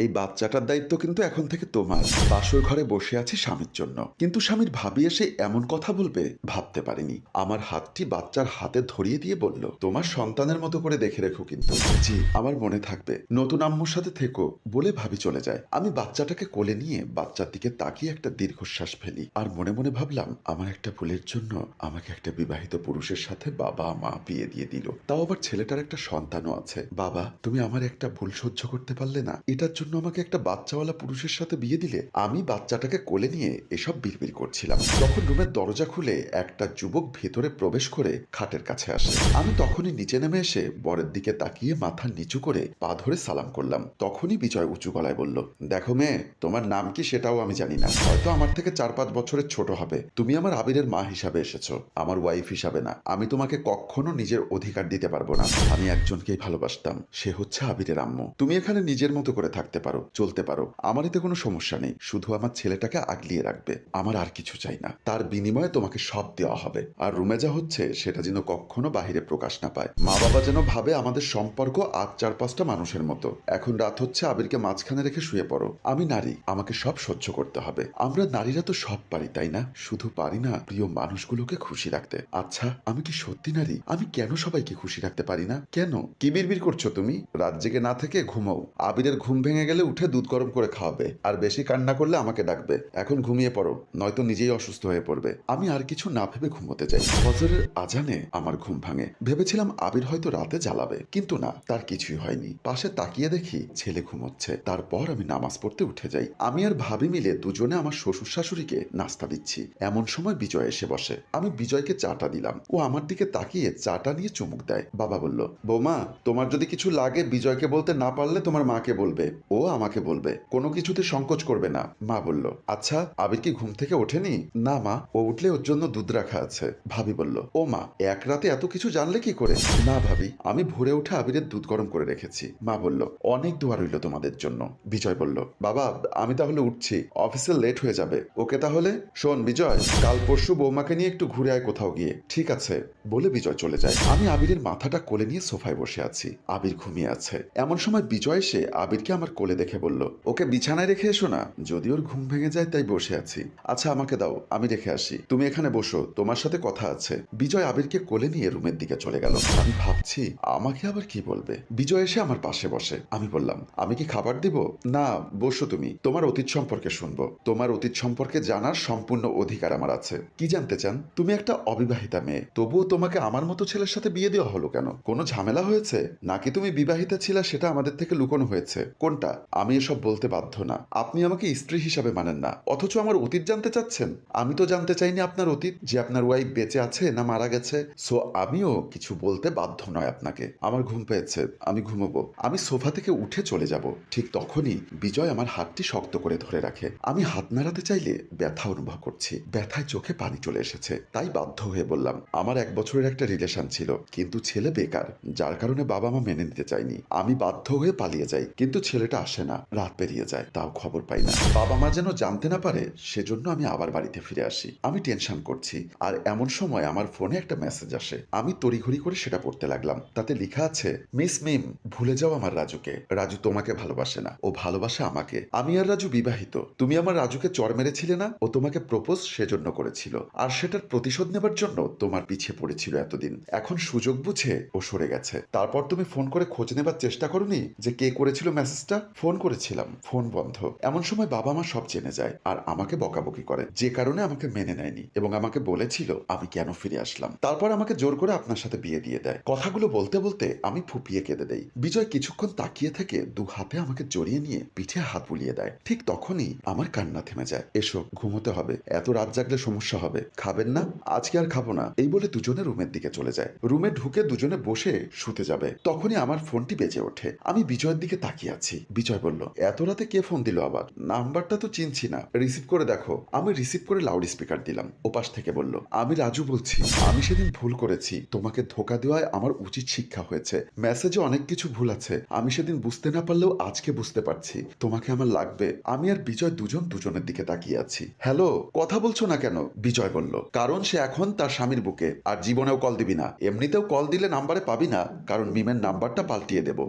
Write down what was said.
এই বাচ্চাটার দায়িত্ব কিন্তু এখন থেকে তোমার। বাসর ঘরে বসে আছি স্বামীর জন্য, কিন্তু স্বামীর ভাবি এসে এমন কথা বলবে ভাবতে পারিনি। আমার হাতটি বাচ্চার হাতে ধরিয়ে দিয়ে বলল, তোমার সন্তানের মতো করে দেখে রেখো কিন্তু। জি, আমার মনে থাকবে। নতুন আম্মুর সাথে থেকো বলে ভাবি চলে যায়। আমি বাচ্চাটাকে কোলে নিয়ে বাচ্চার দিকে তাকিয়ে একটা দীর্ঘশ্বাস ফেলি, আর মনে মনে ভাবলাম আমার একটা ভুলের জন্য আমাকে একটা বিবাহিত পুরুষের সাথে বাবা মা বিয়ে দিয়ে দিল, তাও আবার ছেলেটার একটা সন্তানও আছে। বাবা, তুমি আমার একটা ভুল সহ্য করতে পারলে না? এটার জন্য আমাকে একটা বাচ্চাওয়ালা পুরুষের সাথে বিয়ে দিলে? আমি বাচ্চাটাকে কোলে নিয়ে এসব বিড়বিড় করছিলাম, তখন রুমের দরজা খুলে একটা যুবক ভেতরে প্রবেশ করে খাটের কাছে আসে। আমি তখনই নিচে নেমে এসে বরের দিকে তাকিয়ে মাথা নিচু করে পা ধরে সালাম করলাম। তখনই বিজয় উঁচু গলায় বলল, দেখো মেয়ে, তোমার নাম কি সেটাও আমি জানি না, হয়তো আমার থেকে 4-5 বছরের ছোট হবে। তুমি আমার আবিরের মা হিসাবে এসেছো, আমার ওয়াইফ হিসাবে না। আমি তোমাকে কখনো নিজের অধিকার দিতে পারবো না। আমি একজনকেই ভালোবাসতাম, সে হচ্ছে আবিরের আম্মু। তুমি এখানে নিজের মতো করে থাকতে পারো, চলতে পারো, আমার এতে কোনো সমস্যা নেই। শুধু আমার ছেলেটাকে আগলিয়ে রাখবে, আমার আর কিছু চাই না। তার বিনিময়ে তোমাকে সব দেওয়া হবে। আর রুমে যা হচ্ছে সেটা যেন কখনো বাহিরে প্রকাশ না পায়। মা বাবা যেন ভাবে আমাদের সম্পর্ক আজ 4-5টা মানুষের মতো। এখন রাত হচ্ছে, আবিরকে মাঝখানে রেখে শুয়ে পড়ো। আমি নারী, আমাকে সব সহ্য করতে হবে। আমরা নারীরা তো সব পারি, তাই না? শুধু পারি না প্রিয় মানুষগুলোকে খুশি রাখতে। আচ্ছা, আমি কি সত্যি নারী? আমি কেন সবাইকে খুশি রাখতে পারি না? কেন? কি বিড়বিড় করছো তুমি? রাত জেগে না থেকে ঘুমাও। আবিরের ঘুম ভেঙে গেলে উঠে দুধ গরম করে খাওয়াবে, আর বেশি কান্না করলে আমাকে ডাকবে। এখন ঘুমিয়ে পড়ো, নয়তো নিজেই অসুস্থ হয়ে পড়বে। আমি আর কিছু না ভেবে ঘুমোতে যাই। ফজরের আজানে আমার ঘুম ভাঙে। ভেবেছিলাম আবির হয়তো রাতে জ্বালাবে, কিন্তু না, তার কিছুই হয়নি। পাশে তাকিয়ে দেখি ছেলে ঘুমোচ্ছে। তারপর আমি নামাজ পড়তে উঠে যাই। আমি আর ভাবি মিলে দুজনে আমার শ্বশুর শাশুড়িকে নাস্তা দিচ্ছি। এমন সময় বিজয় এসে বসে। আমি বিজয়কে চাটা দিলাম, ও আমার দিকে তাকিয়ে চাটা নিয়ে চুমুক দেয়। বাবা বলল, বৌমা, তোমার যদি কিছু লাগে বিজয়কে বলতে না পারলে তোমার মাকে বলবে, ও আমাকে বলবে, কোনো কিছুতে সংকোচ করবে না। মা বলল, আচ্ছা, আবির কি ঘুম থেকে ওঠেনি? না মা, ও উঠলে ওর জন্য দুধ রাখা আছে। ভাবি বলল, ও মা, এক রাতে এত কিছু জানলে কি করে? না ভাবি, আমি ভোরে উঠে আবিরের দুধ গরম করে রেখেছি। মা বলল, অনেক দোয়া রইল তোমাদের জন্য। বিজয় বলল, বাবা, আমি তাহলে উঠছি, অফিসে লেট হয়ে যাবে। ওকে তাহলে? শোন বিজয়, কাল পরশু বৌমাকে নিয়ে একটু ঘুরে আয় কোথাও গিয়ে। ঠিক আছে বলে বিজয় চলে যায়। আমি আবিরের মাথাটা কোলে নিয়ে সোফায় বসে আছি। আবির ঘুমিয়ে আছে। এমন সময় বিজয় এসে আবিরকে আমার কোলে দেখে বলল, ওকে বিছানায় রেখে এসো না। যদি ওর ঘুম ভেঙে যায় তাই বসে আছি। আচ্ছা, আমাকে দাও, আমি রেখে আসি। তুমি এখানে বসো, তোমার সাথে কথা আছে। বিজয় আবিরকে কোলে নিয়ে রুমের দিকে চলে গেল। আমি ভাবছি আমাকে আবার কি বলবে। বিজয় এসে আমার পাশে বসে। আমি বললাম, আমি কি খাবার দিব? না, বসো তুমি, তোমার অতীত সম্পর্কে শুনবো। তোমার অতীত সম্পর্কে জানার সম্পূর্ণ অধিকার আমার আছে। কি জানতে চান? তুমি একটা অবিবাহিতা মেয়ে, তবুও তোমাকে আমার মতো ছেলের সাথে বিয়ে দেওয়া হলো কেন? কোনো ঝামেলা হয়েছে নাকি তুমি বিবাহিতা ছিলা সেটা আমাদের থেকে লুকোনো হয়েছে? কোনটা? আমি এসব বলতে বাধ্য না। আপনি আমাকে স্ত্রী হিসাবে মানেন না, অথচ আমার অতীত জানতে চাচ্ছেন। আমি তো জানতে চাইনি আপনার অতীত, যে আপনার ওয়াইফ বেঁচে আছে না মারা গেছে। সো আমিও কিছু বলতে বাধ্য নয় আপনাকে। আমার ঘুম পেয়েছে, আমি ঘুমোবো। আমি সোফা থেকে উঠে চলে যাব। ঠিক তখনই বিজয় আমার হাতটি শক্ত করে ধরে রাখে। আমি হাত নাড়াতে চাইলে ব্যথা অনুভব করছি। ব্যথায় চোখে পানি চলে এসেছে। তাই বাধ্য হয়ে বললাম, আমার 1 বছরের একটা রিলেশন ছিল, কিন্তু ছেলে বেকার, যার কারণে বাবা মা মেনে নিতে চায়নি। আমি বাধ্য হয়ে পালিয়ে যাই, কিন্তু ছেলেটা আসে না। রাত পেরিয়ে যায়, তাও খবর পাই না। বাবা মা যেন জানতে না পারে, সেজন্য আমি আবার বাড়িতে ফিরে আসি। আমি টেনশন করছি, আর এমন সময় আমার ফোনে একটা মেসেজ আসে। আমি তড়িঘড়ি করে সেটা পড়তে লাগলাম। তাতে লেখা আছে, মিস মিম, ভুলে যাও আমার রাজুকে। রাজু তোমাকে ভালোবাসে না, ও ভালোবাসে আমাকে। আমি আর রাজু বিবাহিত। তুমি আমার রাজুকে চড় মেরেছিলে না? ও তোমাকে প্রপোজ সেজন্য করেছিল, আর সেটার প্রতিশোধ নেবার জন্য তোমার পিছে পড়েছিল এতদিন। এখন সুযোগ বুঝে ও সরে গেছে। তারপর তুমি ফোন করে খোঁজ নেবার চেষ্টা করোনি যে কে করেছিল মেসেজটা? ফোন করেছিলাম, ফোন বন্ধ। এমন সময় বাবা মা সব জেনে যায়, আর আমাকে বকাবকি করে, যে কারণে আমাকে মেনে নেয়নি, এবং আমাকে বলেছিল আমি কেন ফিরে আসলাম। তারপর আমাকে জোর করে আপনার সাথে বিয়ে দিয়ে দেয়। কথাগুলো বলতে বলতে আমি ফুপিয়ে কেঁদে দেই। বিজয় কিছুক্ষণ তাকিয়ে থেকে দু হাতে আমাকে জড়িয়ে নিয়ে পিঠে হাত বুলিয়ে দেয়। ঠিক তখনই আমার কান্না থেমে যায়। এসো, ঘুমোতে হবে, এত রাত জাগলে সমস্যা হবে। খাবেন না? আজকে আর খাবো না, এই বলে দুজনে রুমের দিকে চলে যায়। রুমে ঢুকে দুজনে বসে শুতে যাবে, তখনই আমার ফোনটি বেজে ওঠে। আমি বিজয়ের দিকে তাকিয়ে আছি। বিজয় বলল, এত রাতে কে ফোন দিল আবার? নাম্বারটা তো চিনছি না, রিসিভ করে দেখো। আমি রিসিভ করে লাউড স্পিকার দিলাম। ওপাশ থেকে বলল, আমি রাজু বলছি। আমি সেদিন ভুল করেছি, তোমাকে ধোকা দেওয়ায় আমার উচিত শিক্ষা হয়েছে। মেসেজে অনেক কিছু ভুল আছে, আমি সেদিন বুঝতে না পারলেও আজকে বুঝতে পারছি তোমাকে আমার লাগবে। আমি আর বিজয় দুজন দুজনের দিকে তাকিয়ে আছি। হ্যালো, কথা বলছো না কেন? বিজয় বলল, কারণ সে এখন তার স্বামীর বুকে, আর জীবনেও কল দিবি না। এমনিতেও কল দিলে নাম্বারে পাবি না, কারণ মিমের নাম্বারটা পাল্টিয়ে দেব।